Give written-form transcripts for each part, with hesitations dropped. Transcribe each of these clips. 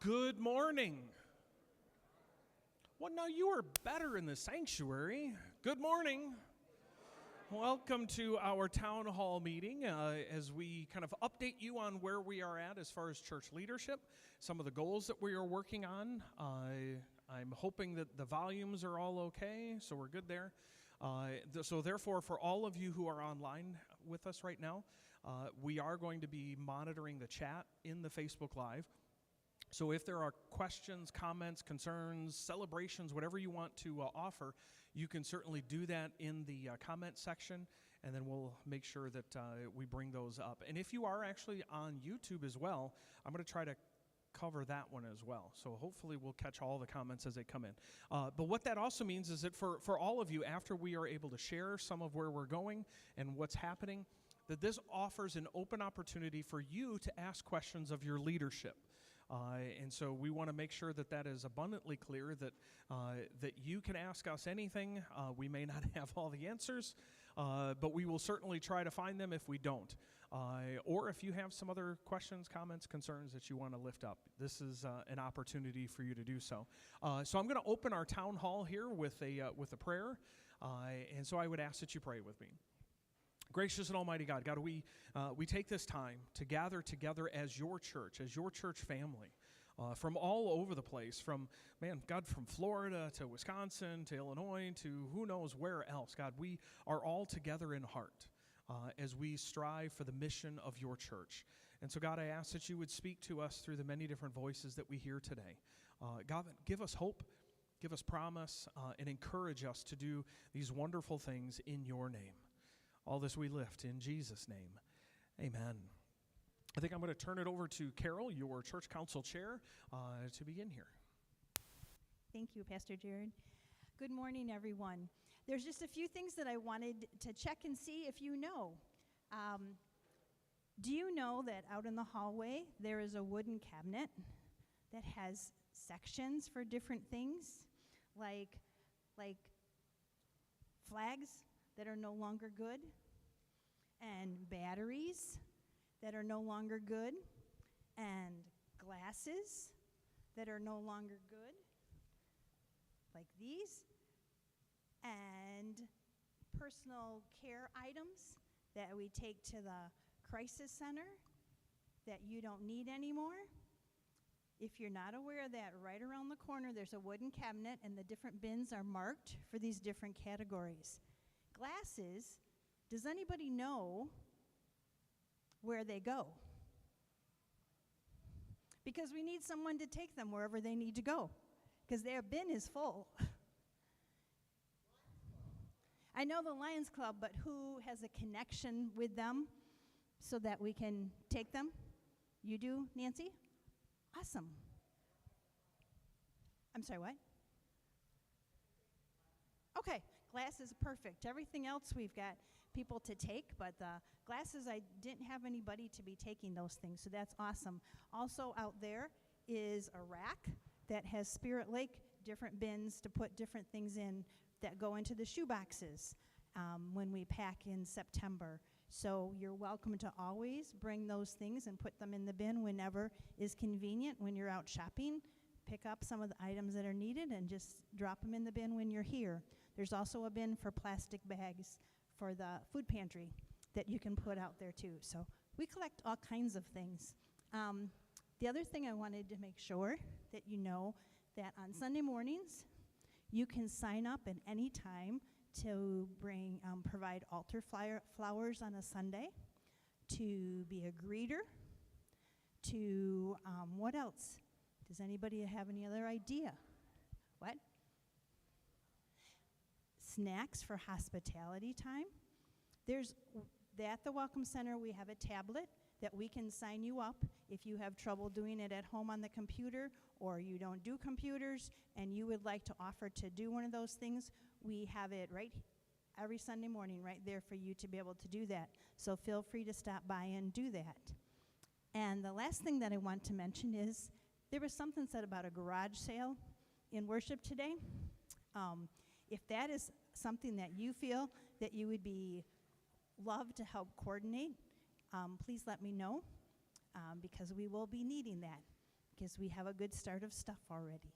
Good morning. Well, now you are better in the sanctuary. Good morning. Welcome to our town hall meeting as we kind of update you on where we are at as far as church leadership, some of the goals that we are working on. I'm hoping that the volumes are all okay, so we're good there. So therefore, for all of you who are online with us right now, we are going to be monitoring the chat in the Facebook Live. So if there are questions, comments, concerns, celebrations, whatever you want to offer, you can certainly do that in the comment section, and then we'll make sure that we bring those up. And if you are actually on YouTube as well, I'm going to try to cover that one as well. So hopefully we'll catch all the comments as they come in. But what that also means is that for all of you, after we are able to share some of where we're going and what's happening, that this offers an open opportunity for you to ask questions of your leadership. And so we want to make sure that that is abundantly clear, that you can ask us anything. We may not have all the answers, but we will certainly try to find them if we don't. Or if you have some other questions, comments, concerns that you want to lift up, this is an opportunity for you to do so. So I'm going to open our town hall here with a prayer, and so I would ask that you pray with me. Gracious and almighty God, we take this time to gather together as your church family, from all over the place, from Florida to Wisconsin to Illinois to who knows where else. God, we are all together in heart as we strive for the mission of your church. And so, God, I ask that you would speak to us through the many different voices that we hear today. God, give us hope, give us promise, and encourage us to do these wonderful things in your name. All this we lift in Jesus' name. Amen. I think I'm going to turn it over to Carol, your church council chair, to begin here. Thank you, Pastor Jared. Good morning, everyone. There's just a few things that I wanted to check and see if you know. Do you know that out in the hallway there is a wooden cabinet that has sections for different things, like flags that are no longer good, and batteries that are no longer good, and glasses that are no longer good, like these, and personal care items that we take to the crisis center that you don't need anymore. If you're not aware of that, right around the corner there's a wooden cabinet, and the different bins are marked for these different categories. Glasses, does anybody know where they go? Because we need someone to take them wherever they need to go, because their bin is full. I know the Lions Club, but who has a connection with them so that we can take them? You do, Nancy? Awesome. I'm sorry, what? Okay. Glasses, perfect. Everything else we've got people to take, but the glasses, I didn't have anybody to be taking those things, so that's awesome. Also out there is a rack that has Spirit Lake, different bins to put different things in that go into the shoe boxes when we pack in September. So you're welcome to always bring those things and put them in the bin whenever is convenient. When you're out shopping, pick up some of the items that are needed and just drop them in the bin when you're here. There's also a bin for plastic bags for the food pantry that you can put out there too. So we collect all kinds of things. The other thing I wanted to make sure that you know that on Sunday mornings, you can sign up at any time to provide altar flowers on a Sunday, to be a greeter, to, what else? Does anybody have any other idea? What? Snacks for hospitality time. At the Welcome Center, we have a tablet that we can sign you up if you have trouble doing it at home on the computer, or you don't do computers and you would like to offer to do one of those things. We have it right every Sunday morning right there for you to be able to do that. So feel free to stop by and do that. And the last thing that I want to mention is there was something said about a garage sale in worship today. If that is something that you feel that you would love to help coordinate, please let me know, because we will be needing that. because we have a good start of stuff already.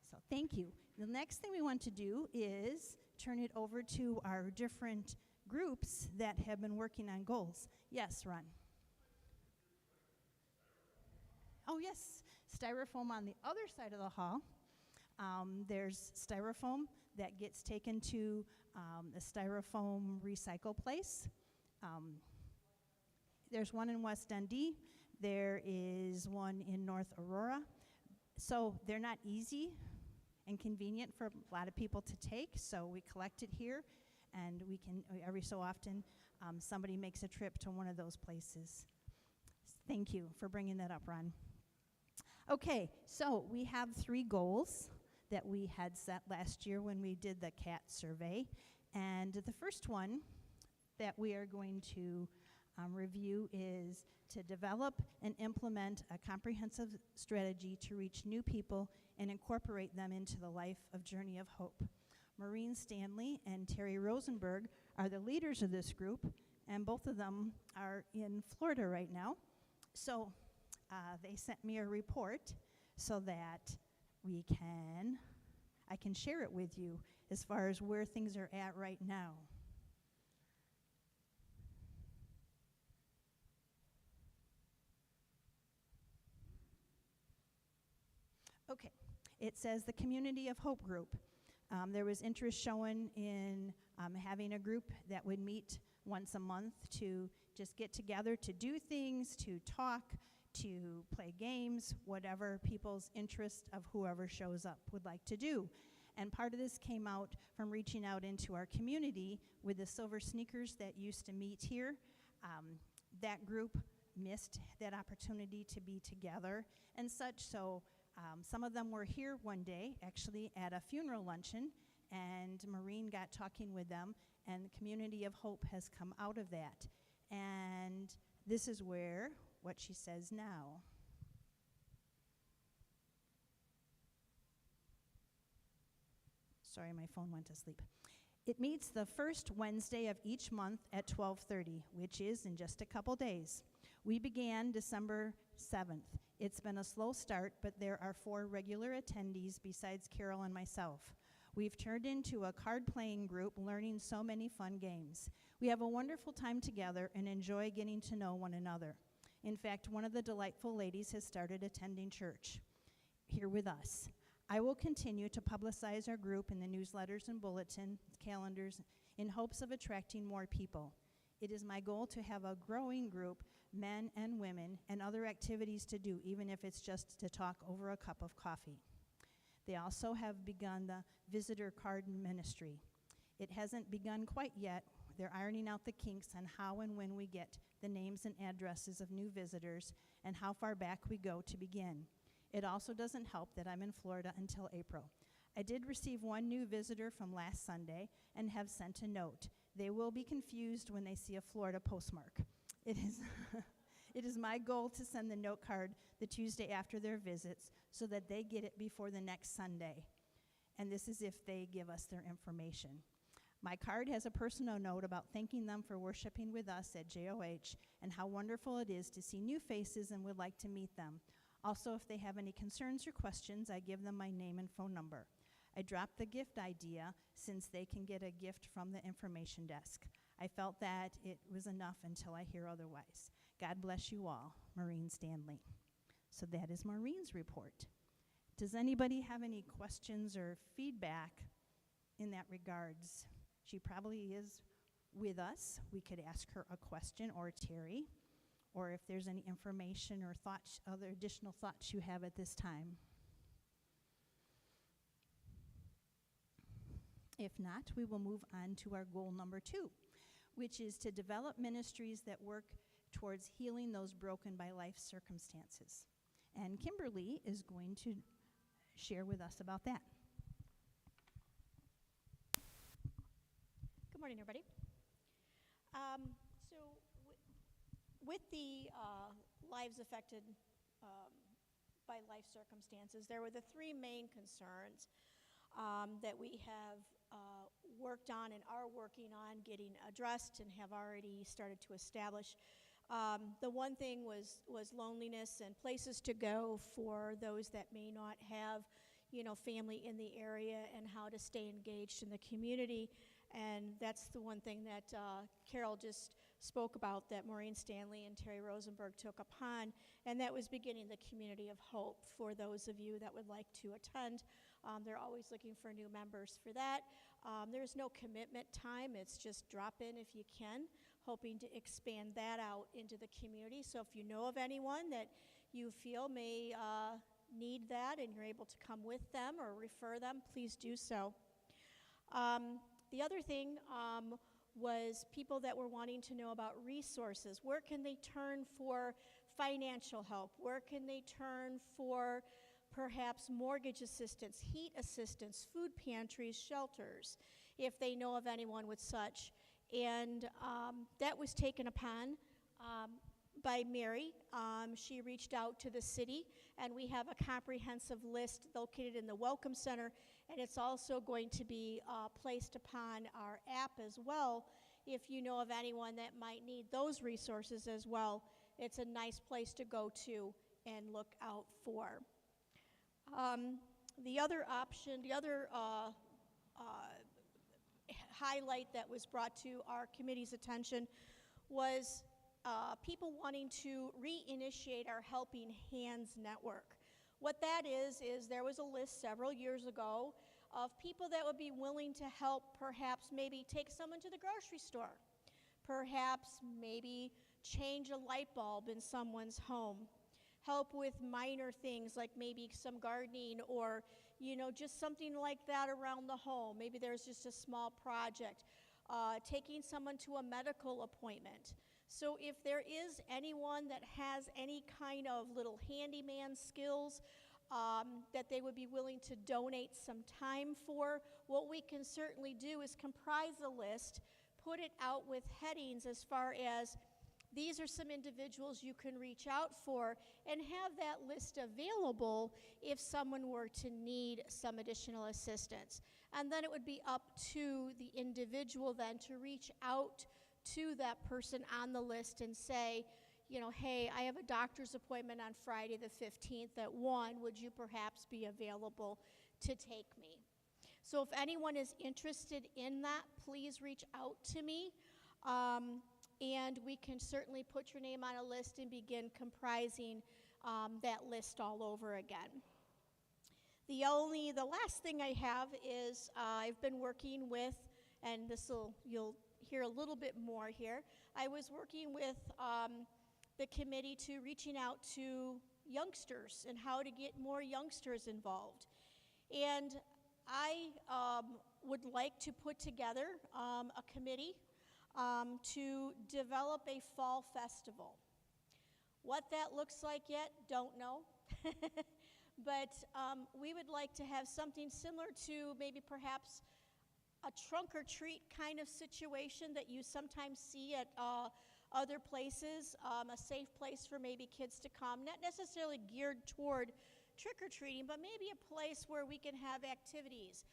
So thank you. The next thing we want to do is turn it over to our different groups that have been working on goals. Yes, Ron. Oh, yes, styrofoam on the other side of the hall. There's styrofoam that gets taken to a styrofoam recycle place. There's one in West Dundee. There is one in North Aurora. So they're not easy and convenient for a lot of people to take, so we collect it here, and we can, every so often, somebody makes a trip to one of those places. Thank you for bringing that up, Ron. Okay, so we have 3 goals that we had set last year when we did the CAT survey, and the first one that we are going to review is to develop and implement a comprehensive strategy to reach new people and incorporate them into the life of Journey of Hope. Maureen Stanley and Terry Rosenberg are the leaders of this group, and both of them are in Florida right now. So they sent me a report so that I can share it with you as far as where things are at right now. Okay, it says the Community of Hope group. There was interest shown in having a group that would meet once a month to just get together to do things, to talk, to play games, whatever people's interest of whoever shows up would like to do. And part of this came out from reaching out into our community with the Silver Sneakers that used to meet here. That group missed that opportunity to be together and such, so some of them were here one day, actually at a funeral luncheon, and Maureen got talking with them, and the Community of Hope has come out of that. And this is where what she says now. Sorry, my phone went to sleep. It meets the first Wednesday of each month at 12:30, which is in just a couple days. We began December 7th. It's been a slow start, but there are 4 regular attendees besides Carol and myself. We've turned into a card-playing group, learning so many fun games. We have a wonderful time together and enjoy getting to know one another. In fact, one of the delightful ladies has started attending church here with us. I will continue to publicize our group in the newsletters and bulletin calendars in hopes of attracting more people. It is my goal to have a growing group, men and women, and other activities to do, even if it's just to talk over a cup of coffee. They also have begun the visitor card ministry. It hasn't begun quite yet. They're ironing out the kinks on how and when we get the names and addresses of new visitors and how far back we go to begin. It also doesn't help that I'm in Florida until April. I did receive one new visitor from last Sunday and have sent a note. They will be confused when they see a Florida postmark. It is my goal to send the note card the Tuesday after their visits so that they get it before the next Sunday. And this is if they give us their information. My card has a personal note about thanking them for worshiping with us at JOH and how wonderful it is to see new faces and would like to meet them. Also, if they have any concerns or questions, I give them my name and phone number. I dropped the gift idea since they can get a gift from the information desk. I felt that it was enough until I hear otherwise. God bless you all, Maureen Stanley. So that is Maureen's report. Does anybody have any questions or feedback in that regards? She probably is with us. We could ask her a question, or Terry, or if there's any information or thoughts, other additional thoughts you have at this time. If not, we will move on to our goal number 2, which is to develop ministries that work towards healing those broken by life circumstances. And Kimberly is going to share with us about that. Good morning, everybody. With the lives affected by life circumstances, there were the 3 main concerns that we have worked on and are working on getting addressed and have already started to establish The one thing was loneliness and places to go for those that may not have, family in the area, and how to stay engaged in the community. And that's the one thing that Carol just spoke about, that Maureen Stanley and Terry Rosenberg took upon, and that was beginning the community of hope for those of you that would like to attend. They're always looking for new members for that. There's no commitment time. It's just drop in if you can, hoping to expand that out into the community. So if you know of anyone that you feel may need that and you're able to come with them or refer them, please do so. The other thing was people that were wanting to know about resources. Where can they turn for financial help? Where can they turn for perhaps mortgage assistance, heat assistance, food pantries, shelters, if they know of anyone with such? And that was taken upon by Mary. She reached out to the city, and we have a comprehensive list located in the Welcome Center, and it's also going to be placed upon our app as well. If you know of anyone that might need those resources as well, it's a nice place to go to and look out for. The other option, the other highlight that was brought to our committee's attention was people wanting to reinitiate our Helping Hands Network. What that is there was a list several years ago of people that would be willing to help, perhaps maybe take someone to the grocery store, perhaps maybe change a light bulb in someone's home, help with minor things like maybe some gardening or, just something like that around the home. Maybe there's just a small project, taking someone to a medical appointment. So if there is anyone that has any kind of little handyman skills that they would be willing to donate some time for, what we can certainly do is comprise a list, put it out with headings as far as these are some individuals you can reach out for, and have that list available if someone were to need some additional assistance. And then it would be up to the individual then to reach out to that person on the list and say, hey, I have a doctor's appointment on Friday the 15th at 1. Would you perhaps be available to take me? So if anyone is interested in that, please reach out to me. And we can certainly put your name on a list and begin comprising that list all over again. The last thing I have is I've been working with, and you'll hear a little bit more here. I was working with the committee to reaching out to youngsters and how to get more youngsters involved. And I would like to put together a committee to develop a fall festival. What that looks like yet, don't know. But we would like to have something similar to maybe perhaps a trunk or treat kind of situation that you sometimes see at other places, a safe place for maybe kids to come, not necessarily geared toward trick-or-treating, but maybe a place where we can have activities,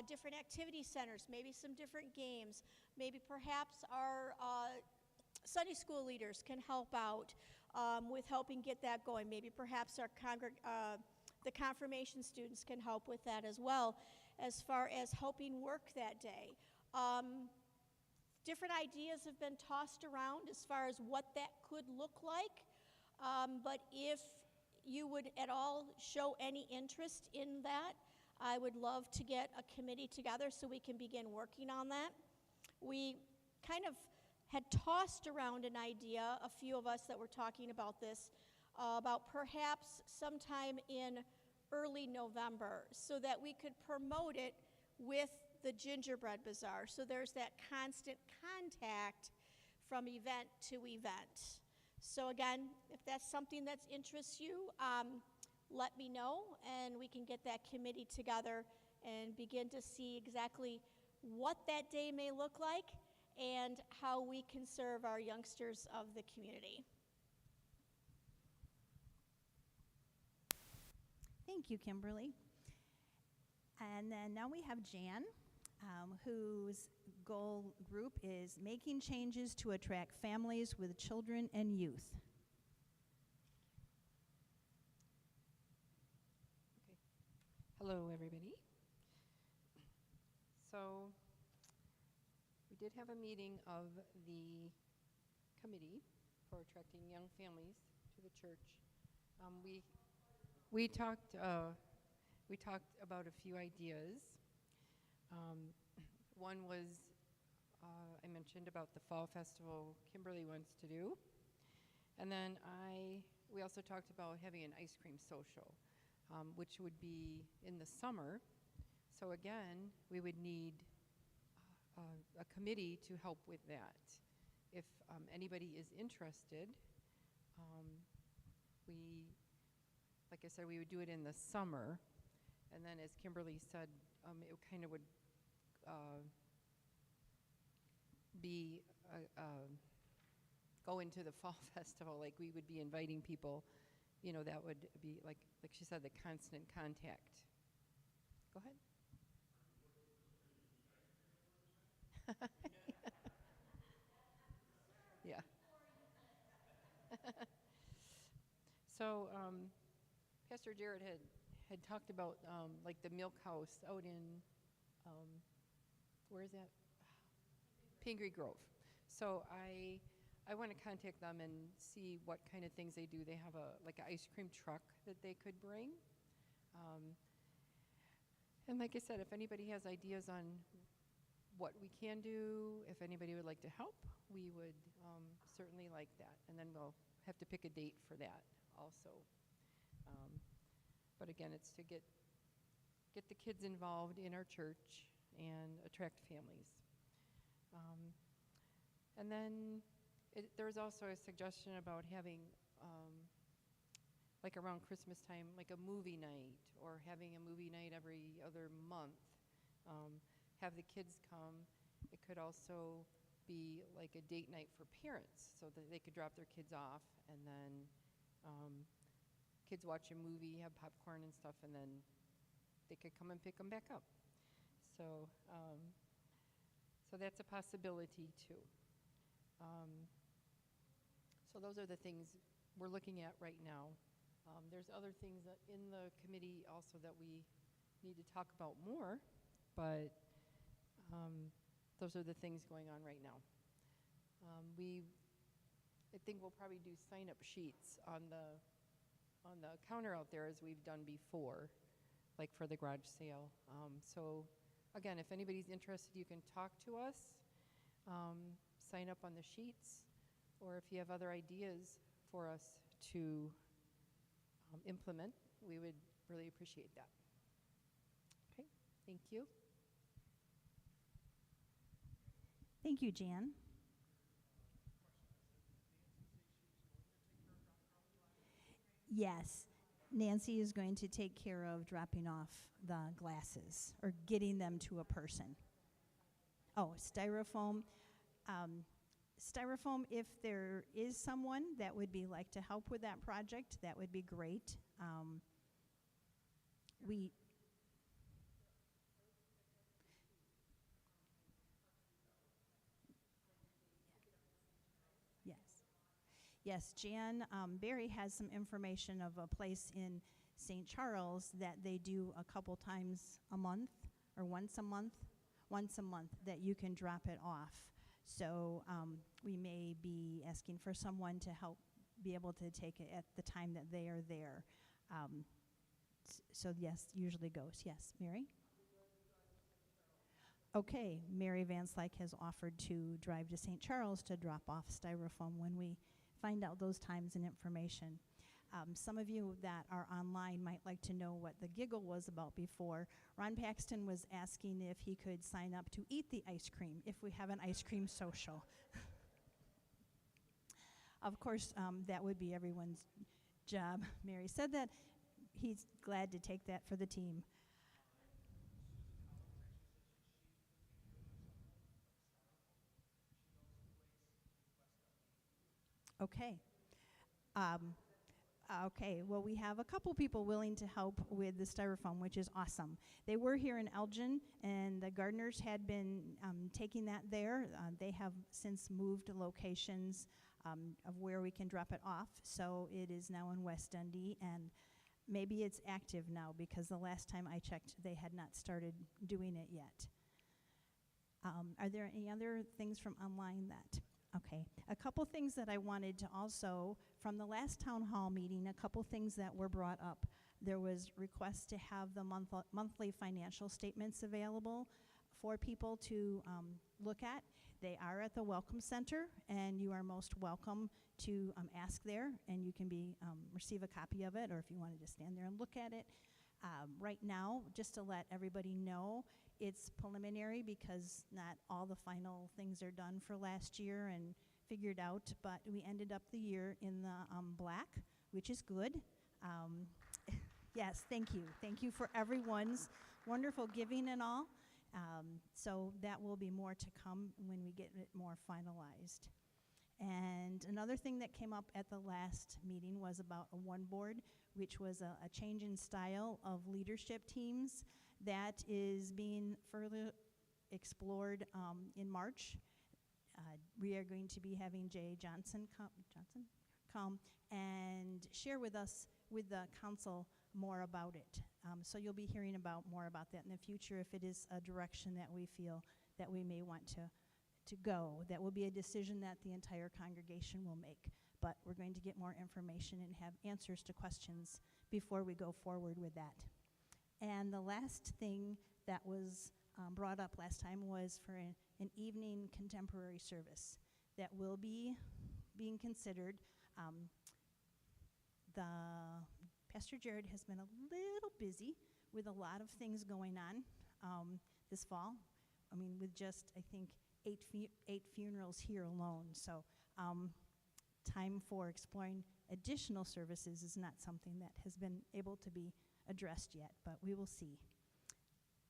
different activity centers, maybe some different games. Maybe perhaps our Sunday school leaders can help out with helping get that going. Maybe perhaps our the confirmation students can help with that as well, as far as helping work that day. Different ideas have been tossed around as far as what that could look like, but if you would at all show any interest in that, I would love to get a committee together so we can begin working on that. We kind of had tossed around an idea, a few of us that were talking about this, about perhaps sometime in early November so that we could promote it with the gingerbread bazaar. So there's that constant contact from event to event. So again, if that's something that interests you, let me know and we can get that committee together and begin to see exactly what that day may look like and how we can serve our youngsters of the community. Thank you, Kimberly. And then now we have Jan. whose goal group is making changes to attract families with children and youth. Hello, everybody. So, we did have a meeting of the committee for attracting young families to the church. We talked about a few ideas. One was I mentioned about the fall festival Kimberly wants to do, and then we also talked about having an ice cream social, which would be in the summer. So again, we would need a committee to help with that. If anybody is interested, like I said, we would do it in the summer, and then as Kimberly said, it kind of would go into the fall festival. Like we would be inviting people, that would be like she said, the constant contact. Go ahead. Yeah. So Pastor Jared had talked about like the milk house out in where is that? Pingree Grove. So I want to contact them and see what kind of things they do. They have like an ice cream truck that they could bring. And like I said, if anybody has ideas on what we can do, if anybody would like to help, we would certainly like that. And then we'll have to pick a date for that also. But again, it's to get the kids involved in our church and attract families. And then there was also a suggestion about having, like around Christmas time, like a movie night, or having a movie night every other month. Have the kids come. It could also be like a date night for parents, so that they could drop their kids off, and then kids watch a movie, have popcorn and stuff, and then they could come and pick them back up. So, so that's a possibility too. So those are the things we're looking at right now. There's other things that in the committee also that we need to talk about more, but those are the things going on right now. I think we'll probably do sign-up sheets on the counter out there as we've done before, like for the garage sale. So again, if anybody's interested, you can talk to us, sign up on the sheets, or if you have other ideas for us to implement, we would really appreciate that. Okay, thank you. Thank you, Jan. Yes, Nancy is going to take care of dropping off the glasses or getting them to a person. Oh, styrofoam. Styrofoam, if there is someone that would be like to help with that project, that would be great. Yes, Jan Barry has some information of a place in St. Charles that they do a couple times a month, or once a month that you can drop it off. So we may be asking for someone to help be able to take it at the time that they are there. So yes, usually goes. Yes, Mary? Okay, Mary Van Slyke has offered to drive to St. Charles to drop off styrofoam when we find out those times and information. Some of you that are online might like to know what the giggle was about before. Ron Paxton was asking if he could sign up to eat the ice cream if we have an ice cream social. Of course, that would be everyone's job. Mary said that he's glad to take that for the team. Okay. Okay, well, we have a couple people willing to help with the styrofoam, which is awesome. They were here in Elgin, and the gardeners had been taking that there. They have since moved locations of where we can drop it off, so it is now in West Dundee, and maybe it's active now because the last time I checked, they had not started doing it yet. Are there any other things from online that? Okay, a couple things that I wanted to also, from the last town hall meeting, a couple things that were brought up. There was requests to have the monthly financial statements available for people to look at. They are at the Welcome Center, and you are most welcome to ask there, and you can receive a copy of it, or if you wanted to stand there and look at it. Right now, just to let everybody know, it's preliminary because not all the final things are done for last year and figured out, but we ended up the year in the black, which is good. Yes, thank you. Thank you for everyone's wonderful giving and all. So that will be more to come when we get it more finalized. And another thing that came up at the last meeting was about a one board, which was a change in style of leadership teams that is being further explored in March. We are going to be having Jay Johnson come and share with us, with the council, more about it. So you'll be hearing more about that in the future if it is a direction that we feel that we may want to go. That will be a decision that the entire congregation will make. But we're going to get more information and have answers to questions before we go forward with that. And the last thing that was brought up last time was for an evening contemporary service that will be being considered. Pastor Jared has been a little busy with a lot of things going on this fall. I mean, with just, I think, 8 funerals here alone. So time for exploring additional services is not something that has been able to be addressed yet, but we will see.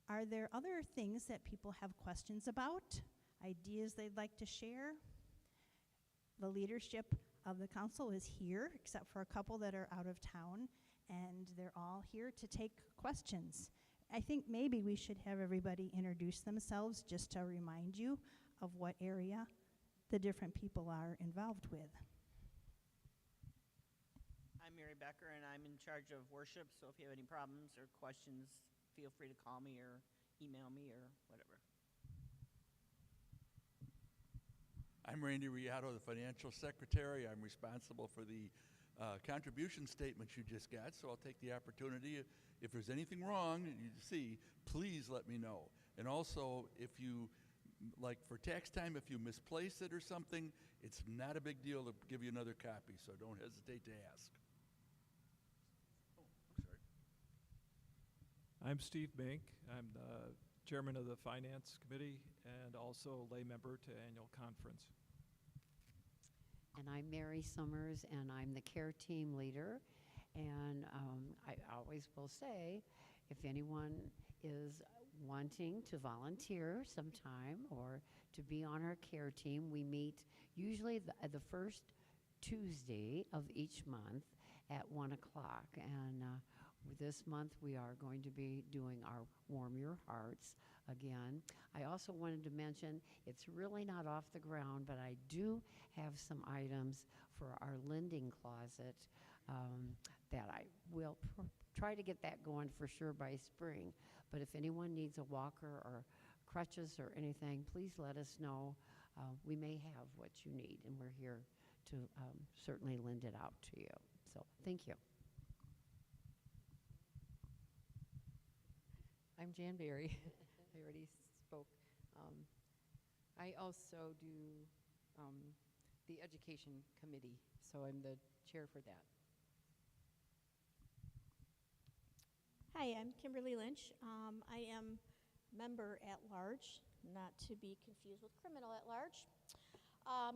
Are there other things that people have questions about, ideas they'd like to share? The leadership of the council is here, except for a couple that are out of town, and they're all here to take questions. I think maybe we should have everybody introduce themselves just to remind you of what area the different people are involved with. I'm Mary Becker, and I'm in charge of worship, so if you have any problems or questions, feel free to call me or email me or whatever. I'm Randy Riato, the financial secretary. I'm responsible for the contribution statements you just got, so I'll take the opportunity. If there's anything wrong that you see, please let me know. And also, if you, like for tax time, if you misplace it or something, it's not a big deal to give you another copy, so don't hesitate to ask. I'm Steve Bink. I'm the chairman of the Finance Committee and also lay member to annual conference. And I'm Mary Summers, and I'm the care team leader. And I always will say, if anyone is wanting to volunteer sometime or to be on our care team, we meet usually the first Tuesday of each month at 1 o'clock. And this month we are going to be doing our Warm Your Hearts again. I also wanted to mention, it's really not off the ground, but I do have some items for our lending closet that I will try to get that going for sure by spring. But if anyone needs a walker or crutches or anything, please let us know. We may have what you need, and we're here to certainly lend it out to you. So thank you. I'm Jan Berry. I already spoke. I also do the education committee, so I'm the chair for that. Hi, I'm Kimberly Lynch. I am member at large, not to be confused with criminal at large.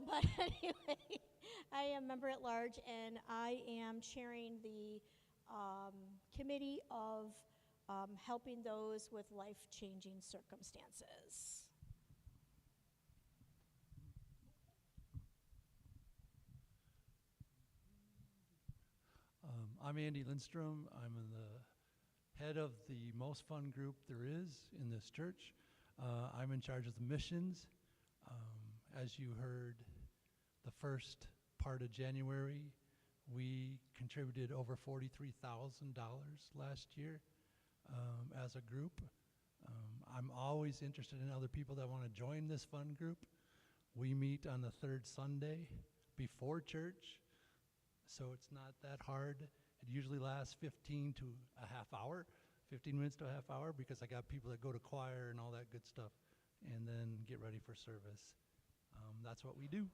But anyway, I am member at large, and I am chairing the committee of helping those with life-changing circumstances. I'm Andy Lindstrom. I'm the head of the most fun group there is in this church. I'm in charge of the missions. As you heard, the first part of January, we contributed over $43,000 last year as a group. I'm always interested in other people that want to join this fun group. We meet on the third Sunday before church, so it's not that hard. It usually lasts 15 to a half hour, 15 minutes to a half hour, because I got people that go to choir and all that good stuff, and then get ready for service. That's what we do.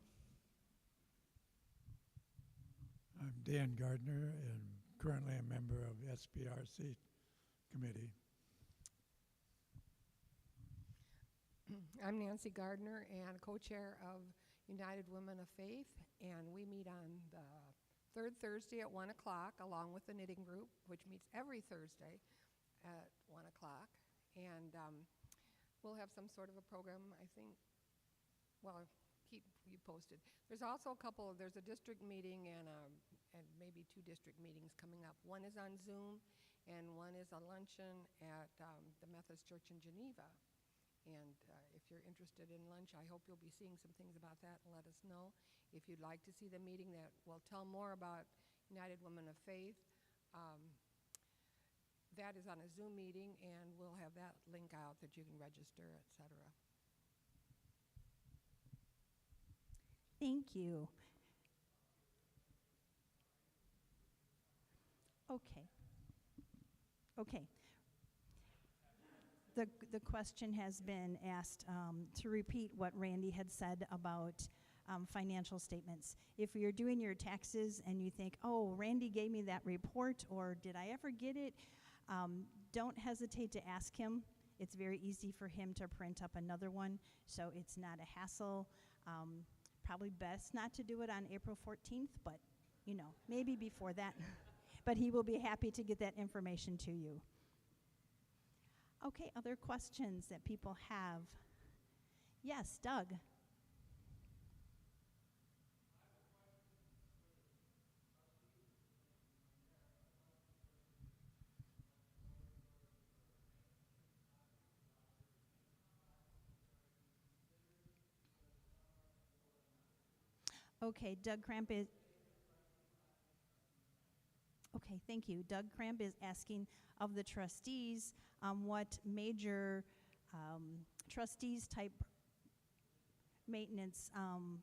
I'm Dan Gardner, and currently a member of SBRC committee. I'm Nancy Gardner and co-chair of United Women of Faith, and we meet on the third Thursday at 1 o'clock along with the knitting group, which meets every Thursday at 1 o'clock. And we'll have some sort of a program, I think. Well, keep you posted. There's also there's a district meeting and maybe 2 district meetings coming up. One is on Zoom, and one is a luncheon at the Methodist Church in Geneva. And if you're interested in lunch, I hope you'll be seeing some things about that and let us know. If you'd like to see the meeting that will tell more about United Women of Faith, that is on a Zoom meeting, and we'll have that link out that you can register, etc. Thank you. Okay. The question has been asked to repeat what Randy had said about financial statements. If you're doing your taxes and you think, oh, Randy gave me that report, or did I ever get it? Don't hesitate to ask him. It's very easy for him to print up another one, so it's not a hassle. Probably best not to do it on April 14th, but maybe before that. But he will be happy to get that information to you. Okay, other questions that people have? Yes, Doug. Okay, Doug Cramp is... Okay, thank you. Doug Cramp is asking of the trustees what major trustees type maintenance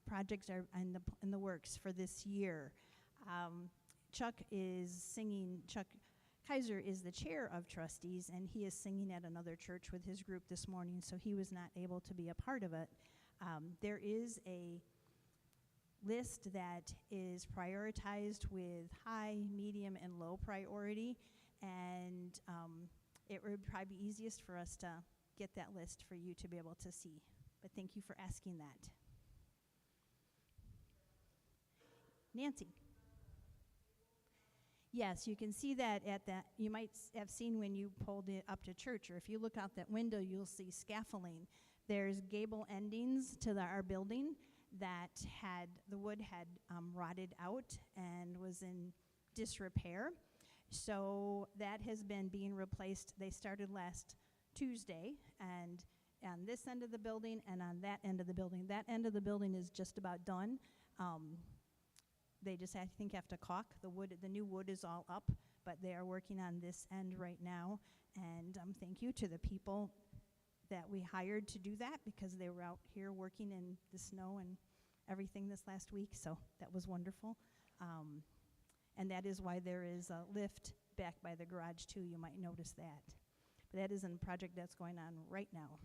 projects are in the works for this year. Chuck Kaiser is the chair of trustees, and he is singing at another church with his group this morning, so he was not able to be a part of it. There is a list that is prioritized with high, medium, and low priority, and it would probably be easiest for us to get that list for you to be able to see. But thank you for asking that. Nancy. Yes, you can see that you might have seen when you pulled it up to church, or if you look out that window, you'll see scaffolding. There's gable endings to our building that the wood had rotted out and was in disrepair. So that has been being replaced. They started last Tuesday, and on this end of the building and on that end of the building. That end of the building is just about done. They just, I think, have to caulk. The new wood is all up, but they are working on this end right now. And thank you to the people that we hired to do that, because they were out here working in the snow and everything this last week, so that was wonderful. And that is why there is a lift back by the garage too. You might notice that. But that is a project that's going on right now.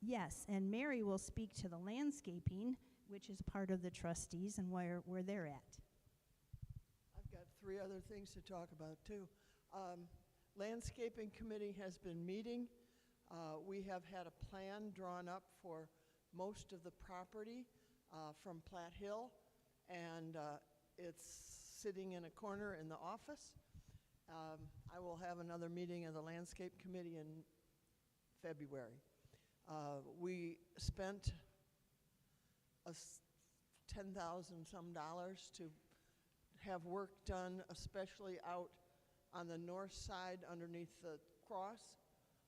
Yes, and Mary will speak to the landscaping, which is part of the trustees and where they're at. I've got 3 other things to talk about too. Landscaping committee has been meeting. We have had a plan drawn up for most of the property from Platte Hill, and it's sitting in a corner in the office. I will have another meeting of the landscape committee in February. We spent $10,000 some to have work done, especially out on the north side underneath the cross.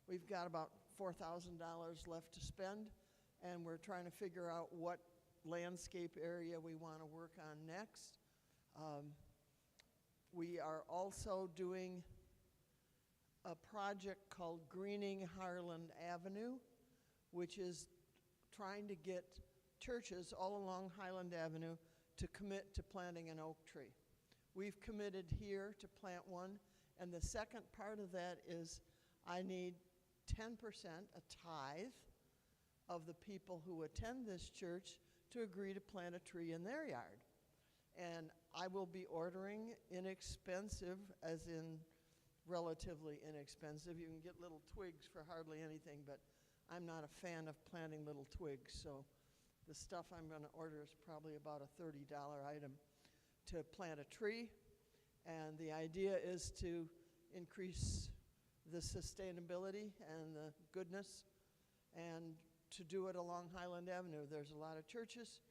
We've got about $4,000 left to spend, and we're trying to figure out what landscape area we want to work on next. We are also doing a project called Greening Harland Avenue, which is trying to get churches all along Highland Avenue to commit to planting an oak tree. We've committed here to plant one, and the second part of that is I need 10%, a tithe, of the people who attend this church to agree to plant a tree in their yard. And I will be ordering inexpensive, as in relatively inexpensive. You can get little twigs for hardly anything, but I'm not a fan of planting little twigs, so the stuff I'm going to order is probably about a $30 item to plant a tree. And the idea is to increase the sustainability and the goodness, and to do it along Highland Avenue. There's a lot of churches.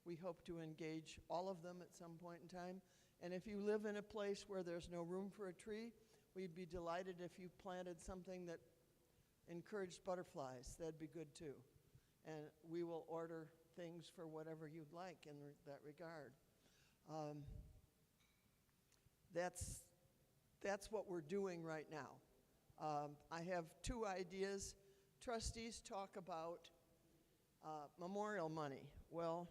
We hope to engage all of them at some point in time. And if you live in a place where there's no room for a tree, we'd be delighted if you planted something that encouraged butterflies. That'd be good too. And we will order things for whatever you'd like in that regard. That's what we're doing right now. I have two ideas. Trustees talk about memorial money. Well,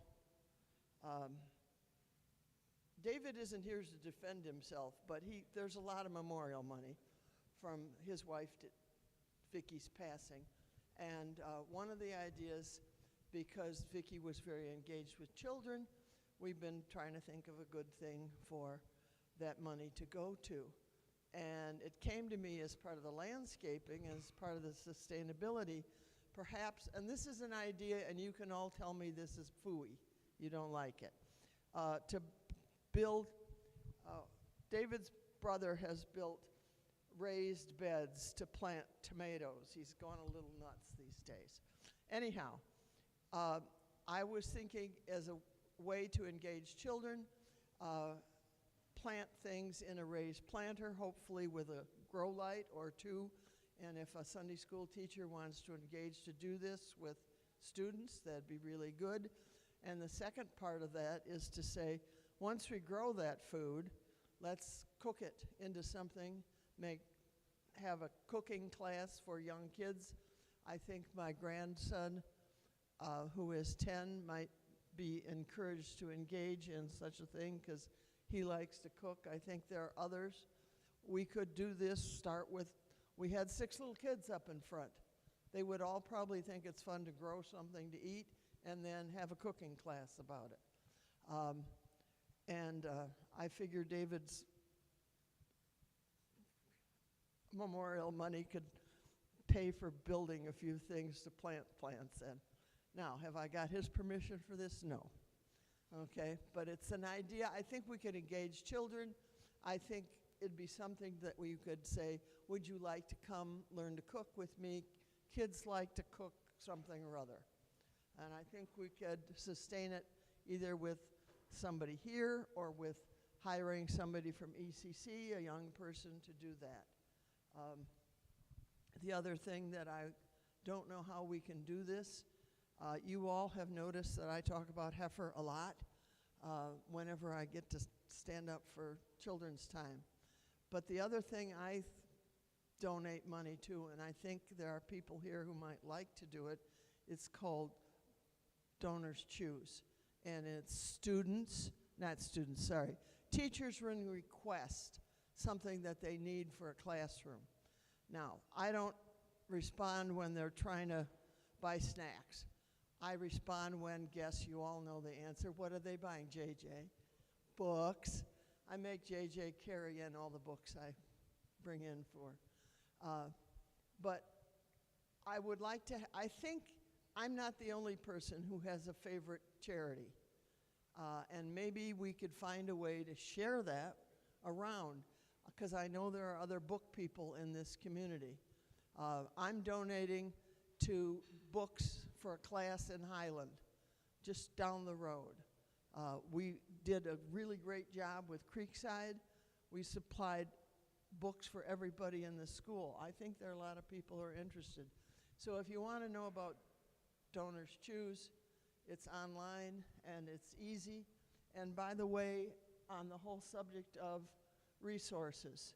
David isn't here to defend himself, but there's a lot of memorial money from his wife Vicky's passing. And one of the ideas, because Vicky was very engaged with children, we've been trying to think of a good thing for that money to go to. And it came to me as part of the landscaping, as part of the sustainability, perhaps, and this is an idea, and you can all tell me this is phooey, you don't like it, to build, David's brother has built raised beds to plant tomatoes. He's gone a little nuts these days. Anyhow, I was thinking as a way to engage children, plant things in a raised planter, hopefully with a grow light or two. And if a Sunday school teacher wants to engage to do this with students, that'd be really good. And the second part of that is to say, once we grow that food, let's cook it into something, have a cooking class for young kids. I think my grandson, who is 10, might be encouraged to engage in such a thing because he likes to cook. I think there are others. We could do this, start with, we had 6 little kids up in front. They would all probably think it's fun to grow something to eat and then have a cooking class about it. I figure David's memorial money could pay for building a few things to plant plants in. Now, have I got his permission for this? No. Okay, but it's an idea. I think we could engage children. I think it'd be something that we could say, would you like to come learn to cook with me? Kids like to cook something or other. And I think we could sustain it either with somebody here or with hiring somebody from ECC, a young person, to do that. The other thing that I don't know how we can do this, you all have noticed that I talk about heifer a lot whenever I get to stand up for children's time. But the other thing I donate money to, and I think there are people here who might like to do it, it's called Donors Choose. And it's teachers when request something that they need for a classroom. Now, I don't respond when they're trying to buy snacks. I respond when, guess you all know the answer. What are they buying, JJ? Books. I make JJ carry in all the books I bring in for. But I would like to, I think I'm not the only person who has a favorite charity. And maybe we could find a way to share that around, because I know there are other book people in this community. I'm donating to books for a class in Highland, just down the road. We did a really great job with Creekside. We supplied books for everybody in the school. I think there are a lot of people who are interested. So if you want to know about Donors Choose, it's online and it's easy. And by the way, on the whole subject of resources,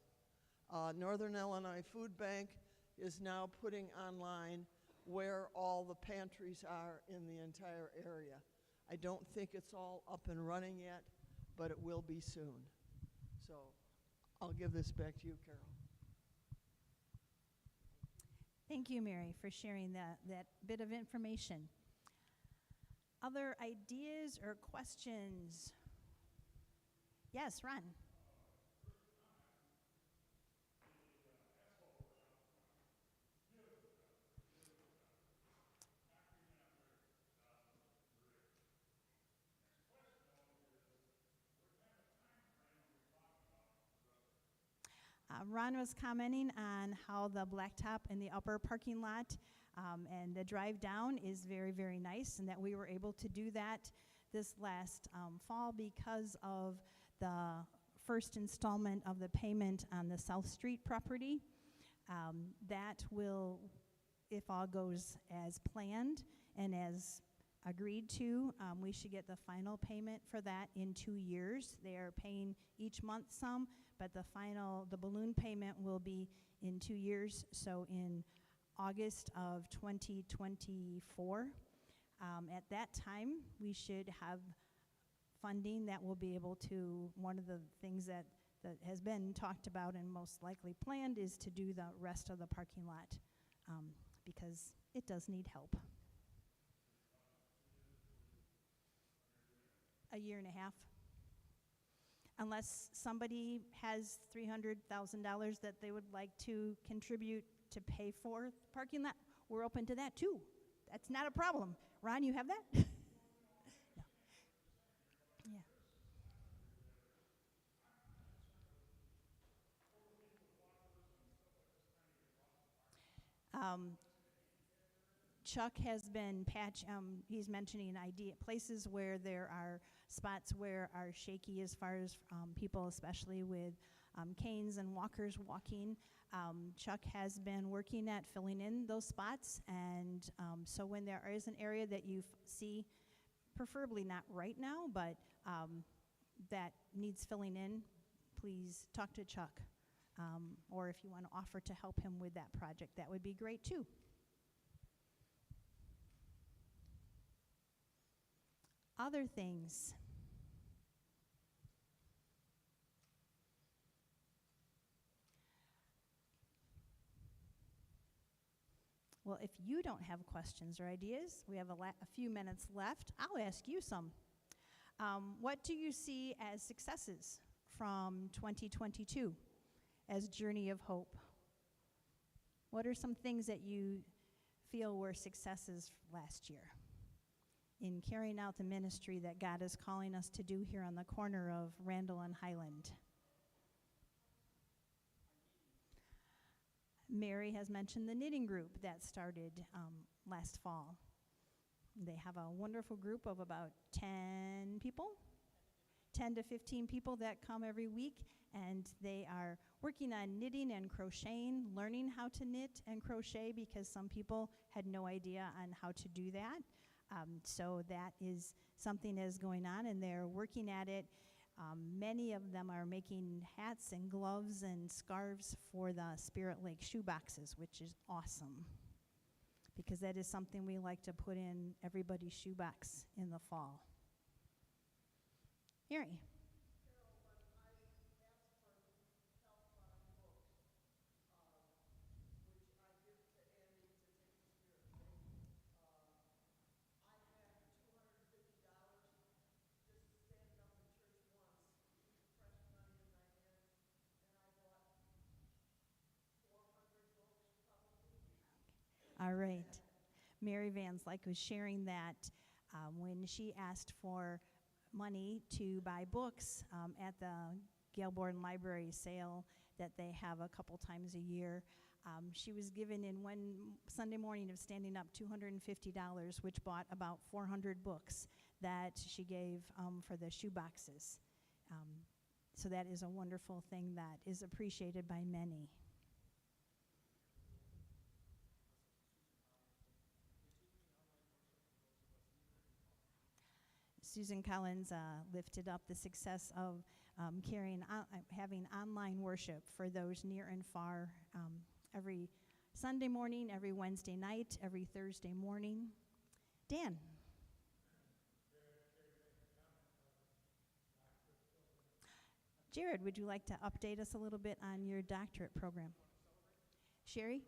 Northern Illinois Food Bank is now putting online where all the pantries are in the entire area. I don't think it's all up and running yet, but it will be soon. So I'll give this back to you, Carol. Thank you, Mary, for sharing that bit of information. Other ideas or questions? Yes, Ron. Ron was commenting on how the blacktop in the upper parking lot and the drive down is very, very nice, and that we were able to do that this last fall because of the first installment of the payment on the South Street property. That will, if all goes as planned and as agreed to, we should get the final payment for that in 2 years. They are paying each month some, but the balloon payment will be in 2 years, so in August of 2024. At that time, we should have funding that will be able to, one of the things that has been talked about and most likely planned is to do the rest of the parking lot because it does need help. A year and a half. Unless somebody has $300,000 that they would like to contribute to pay for the parking lot, we're open to that too. That's not a problem. Ron, you have that? No. Yeah. Chuck has been he's mentioning places where there are spots where are shaky as far as people, especially with canes and walkers walking. Chuck has been working at filling in those spots, and so when there is an area that you see, preferably not right now, but that needs filling in, please talk to Chuck. Or if you want to offer to help him with that project, that would be great too. Other things. Well, if you don't have questions or ideas, we have a few minutes left. I'll ask you some. What do you see as successes from 2022 as Journey of Hope? What are some things that you feel were successes last year in carrying out the ministry that God is calling us to do here on the corner of Randall and Highland? Mary has mentioned the knitting group that started last fall. They have a wonderful group of about 10 people, 10 to 15 people that come every week, and they are working on knitting and crocheting, learning how to knit and crochet because some people had no idea on how to do that. So that is something that is going on, and they're working at it. Many of them are making hats and gloves and scarves for the Spirit Lake shoe boxes, which is awesome because that is something we like to put in everybody's shoebox in the fall. Mary. All right. Mary Van Slyke was sharing that when she asked for money to buy books at the Gailbourn Library sale that they have a couple times a year. She was given in one Sunday morning of standing up $250, which bought about 400 books that she gave for the shoe boxes. So that is a wonderful thing that is appreciated by many. Susan Collins lifted up the success of having online worship for those near and far every Sunday morning, every Wednesday night, every Thursday morning. Dan. Jared, would you like to update us a little bit on your doctorate program? Sherry?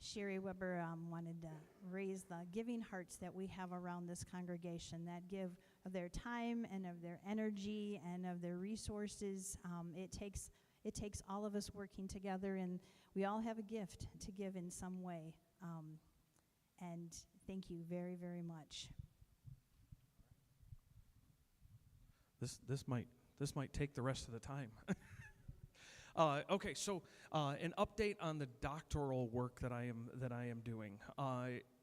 Sherry Weber wanted to raise the giving hearts that we have around this congregation that give of their time and of their energy and of their resources. It takes all of us working together, and we all have a gift to give in some way. And thank you very, very much. This might take the rest of the time. Okay, so an update on the doctoral work that I am doing.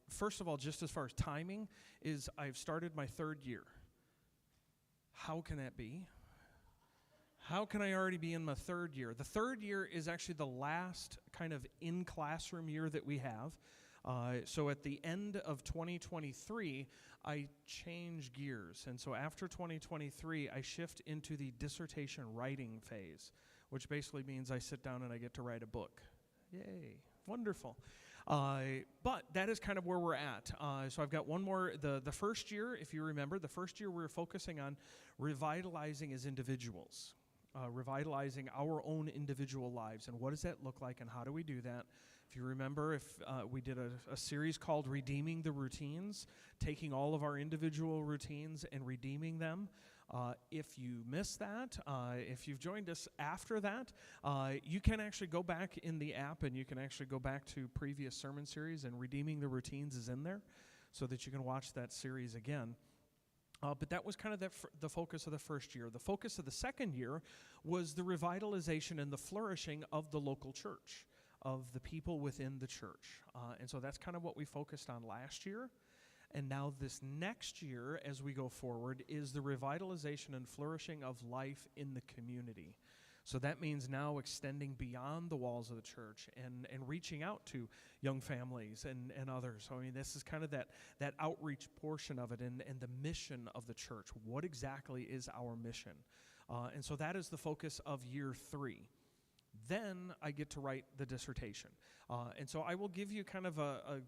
First of all, just as far as timing, is I've started my third year. How can that be? How can I already be in my third year? The third year is actually the last kind of in-classroom year that we have. So at the end of 2023, I change gears. And so after 2023, I shift into the dissertation writing phase, which basically means I sit down and I get to write a book. Yay, wonderful. But that is kind of where we're at. So I've got one more. The first year, if you remember, the first year we were focusing on revitalizing as individuals, revitalizing our own individual lives. And what does that look like and how do we do that? If you remember, we did a series called Redeeming the Routines, taking all of our individual routines and redeeming them. If you missed that, if you've joined us after that, you can actually go back in the app and you can actually go back to previous sermon series, and Redeeming the Routines is in there so that you can watch that series again. But that was kind of the focus of the first year. The focus of the second year was the revitalization and the flourishing of the local church, of the people within the church. And so that's kind of what we focused on last year. And now this next year, as we go forward, is the revitalization and flourishing of life in the community. So that means now extending beyond the walls of the church and reaching out to young families and others. So I mean, this is kind of that outreach portion of it and the mission of the church. What exactly is our mission? And so that is the focus of year 3. Then I get to write the dissertation. And so I will give you kind of a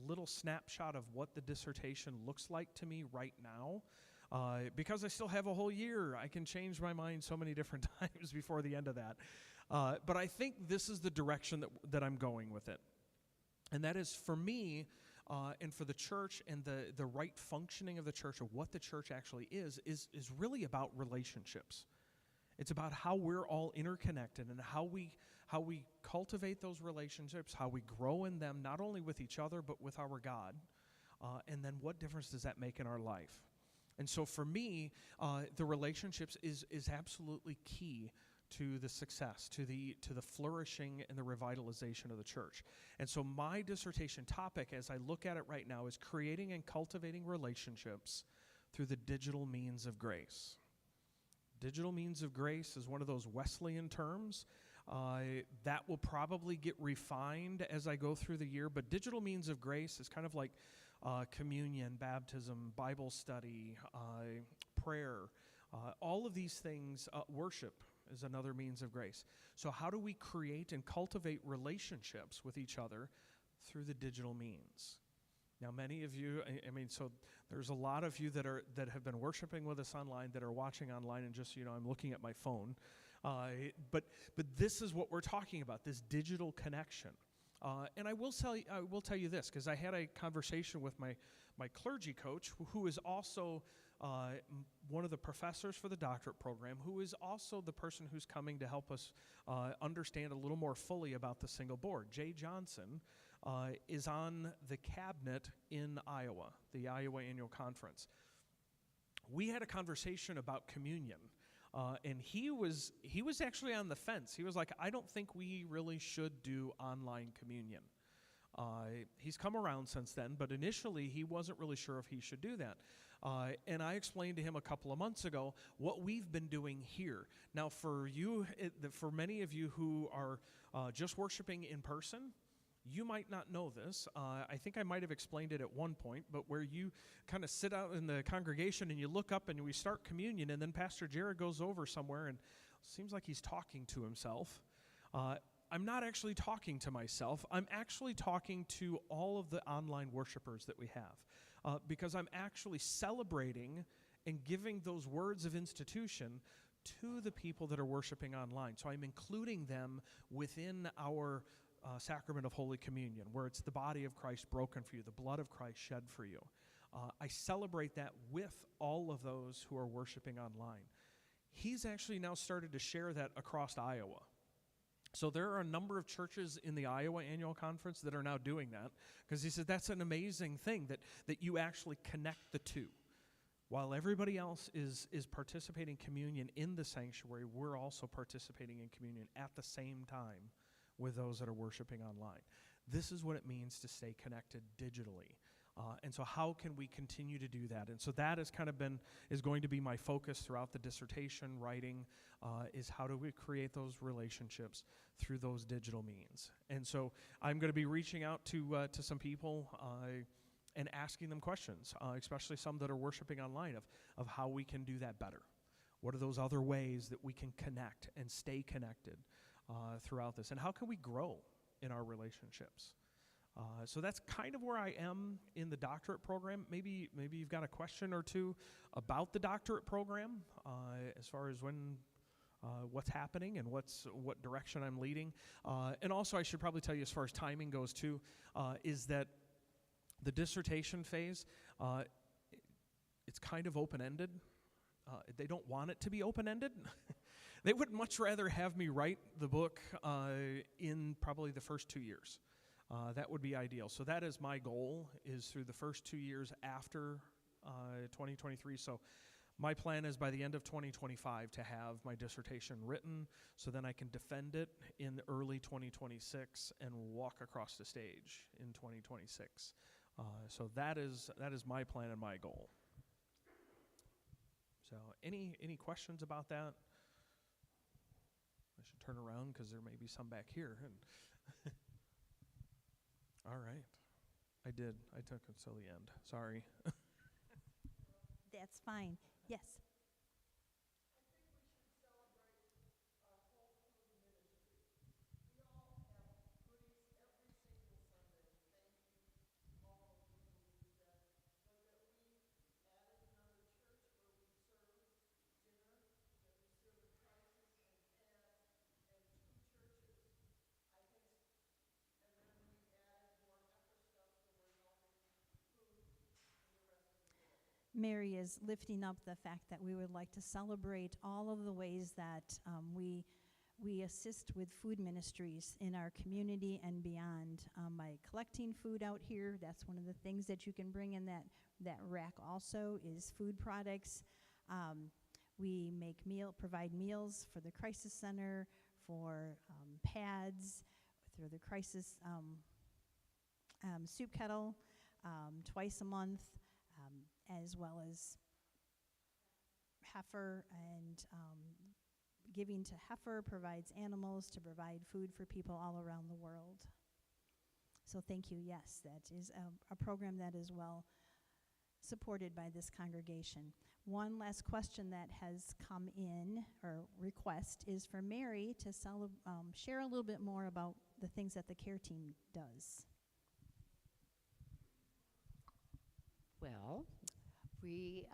little snapshot of what the dissertation looks like to me right now. Because I still have a whole year, I can change my mind so many different times before the end of that. But I think this is the direction that I'm going with it. And that is, for me, and for the church and the right functioning of the church, or what the church actually is really about relationships. It's about how we're all interconnected and how we cultivate those relationships, how we grow in them, not only with each other, but with our God. And then what difference does that make in our life? And so for me, the relationships is absolutely key to the success, to the flourishing and the revitalization of the church. And so my dissertation topic, as I look at it right now, is creating and cultivating relationships through the digital means of grace. Digital means of grace is one of those Wesleyan terms that will probably get refined as I go through the year, but digital means of grace is kind of like communion, baptism, Bible study, prayer, all of these things. Worship is another means of grace. So how do we create and cultivate relationships with each other through the digital means? Now, many of you, so there's a lot of you that have been worshiping with us online, that are watching online, and just, I'm looking at my phone. But this is what we're talking about, this digital connection. And I will tell you this, because I had a conversation with my clergy coach, who is also one of the professors for the doctorate program, who is also the person who's coming to help us understand a little more fully about the single board. Jay Johnson is on the cabinet in Iowa, the Iowa Annual Conference. We had a conversation about communion And he was actually on the fence. He was like, I don't think we really should do online communion. He's come around since then, but initially he wasn't really sure if he should do that. And I explained to him a couple of months ago what we've been doing here. Now, for for many of you who are just worshiping in person, you might not know this. I think I might have explained it at one point, but where you kind of sit out in the congregation and you look up and we start communion, and then Pastor Jared goes over somewhere and it seems like he's talking to himself. I'm not actually talking to myself. I'm actually talking to all of the online worshipers that we have, because I'm actually celebrating and giving those words of institution to the people that are worshiping online. So I'm including them within our sacrament of Holy Communion, where it's the body of Christ broken for you, the blood of Christ shed for you. I celebrate that with all of those who are worshiping online. He's actually now started to share that across Iowa. So there are a number of churches in the Iowa Annual Conference that are now doing that, because he said that's an amazing thing that you actually connect the two. While everybody else is participating in communion in the sanctuary, we're also participating in communion at the same time with those that are worshiping online. This is what it means to stay connected digitally. And so how can we continue to do that? And so that has kind of is going to be my focus throughout the dissertation writing, is how do we create those relationships through those digital means. And so I'm going to be reaching out to some people and asking them questions, especially some that are worshiping online, of how we can do that better. What are those other ways that we can connect and stay connected throughout this? And how can we grow in our relationships? So that's kind of where I am in the doctorate program. Maybe you've got a question or two about the doctorate program, as far as what's happening and what direction I'm leading. And also I should probably tell you, as far as timing goes too, is that the dissertation phase, it's kind of open-ended. They don't want it to be open-ended. They would much rather have me write the book in probably the first 2 years. That would be ideal. So that is my goal, is through the first 2 years after 2023. So my plan is by the end of 2025 to have my dissertation written, so then I can defend it in early 2026 and walk across the stage in 2026. So that is my plan and my goal. So any questions about that? I should turn around because there may be some back here. All right. I did. I took it till the end. Sorry. That's fine. Yes. Mary is lifting up the fact that we would like to celebrate all of the ways that we assist with food ministries in our community and beyond, by collecting food out here. That's one of the things that you can bring in that rack also, is food products. We provide meals for the crisis center, for pads, through the crisis soup kettle, twice a month, as well as Heifer, and giving to Heifer provides animals to provide food for people all around the world. So thank you. Yes, that is a program that is well supported by this congregation. One last question that has come in, or request, is for Mary to share a little bit more about the things that the care team does. Well, we,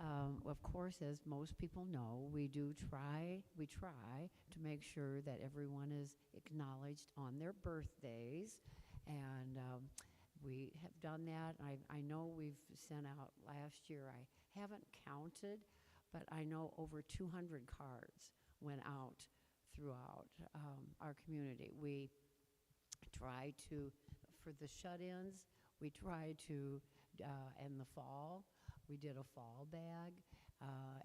of course, as most people know, we try to make sure that everyone is acknowledged on their birthdays, and we have done that. I know we've sent out last year, I haven't counted, but I know over 200 cards went out throughout our community. We try to, for the shut-ins, we try to, in the fall, we did a fall bag.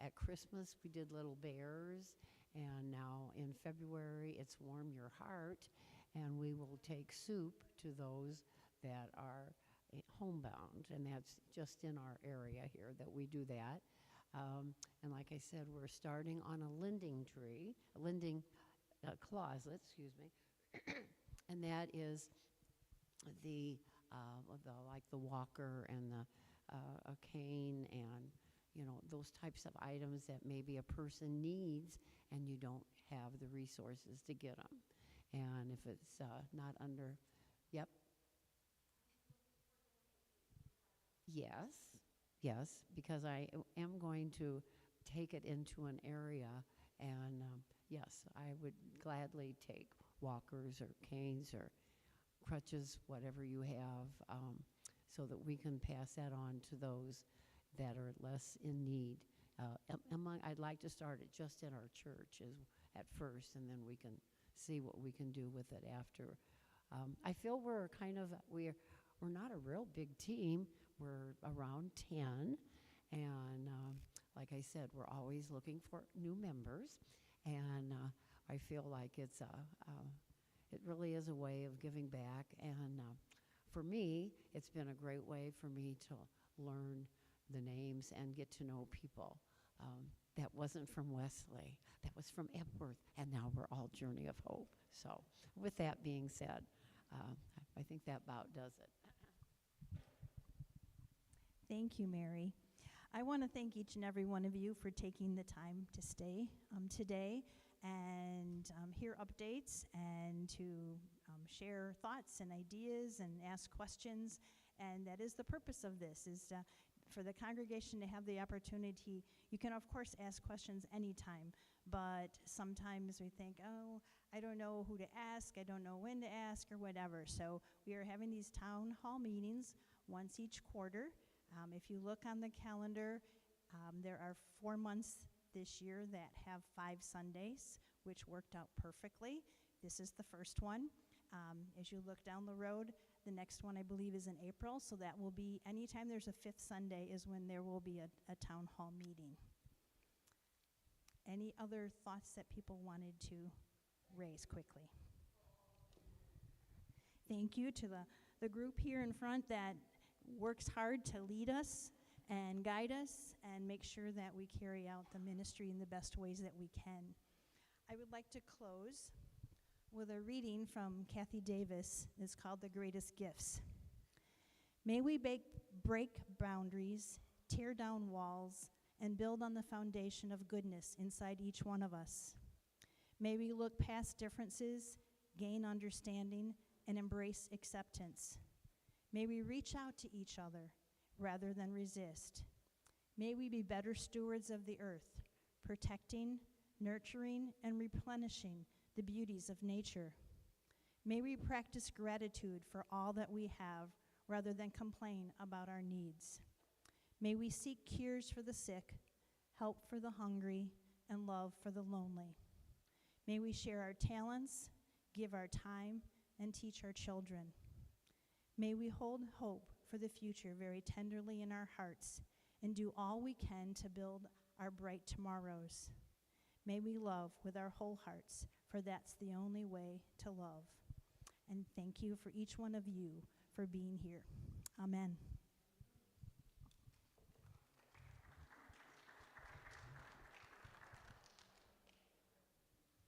At Christmas, we did little bears, and now in February, it's Warm Your Heart, and we will take soup to those that are homebound, and that's just in our area here that we do that. And like I said, we're starting on a lending closet, excuse me, and that is like the walker and a cane and those types of items that maybe a person needs and you don't have the resources to get them. And if it's not under, yep. Yes, because I am going to take it into an area, and yes, I would gladly take walkers or canes or crutches, whatever you have, so that we can pass that on to those that are less in need. I'd like to start it just in our church at first, and then we can see what we can do with it after. I feel we're not a real big team. We're around 10, and like I said, we're always looking for new members, and I feel like it really is a way of giving back, and for me, it's been a great way for me to learn the names and get to know people. That wasn't from Wesley, that was from Epworth, and now we're all Journey of Hope. So with that being said, I think that about does it. Thank you, Mary. I want to thank each and every one of you for taking the time to stay today and hear updates and to share thoughts and ideas and ask questions. And that is the purpose of this, is for the congregation to have the opportunity. You can, of course, ask questions anytime, but sometimes we think, oh, I don't know who to ask, I don't know when to ask, or whatever. So we are having these town hall meetings once each quarter. If you look on the calendar, there are 4 months this year that have 5 Sundays, which worked out perfectly. This is the first one. As you look down the road, the next one I believe is in April, so that will be anytime there's a 5th Sunday is when there will be a town hall meeting. Any other thoughts that people wanted to raise quickly? Thank you to the group here in front that works hard to lead us and guide us and make sure that we carry out the ministry in the best ways that we can. I would like to close with a reading from Kathy Davis. It's called The Greatest Gifts. May we break boundaries, tear down walls, and build on the foundation of goodness inside each one of us. May we look past differences, gain understanding, and embrace acceptance. May we reach out to each other rather than resist. May we be better stewards of the earth, protecting, nurturing, and replenishing the beauties of nature. May we practice gratitude for all that we have rather than complain about our needs. May we seek cures for the sick, help for the hungry, and love for the lonely. May we share our talents, give our time, and teach our children. May we hold hope for the future very tenderly in our hearts and do all we can to build our bright tomorrows. May we love with our whole hearts, for that's the only way to love. And thank you for each one of you for being here. Amen.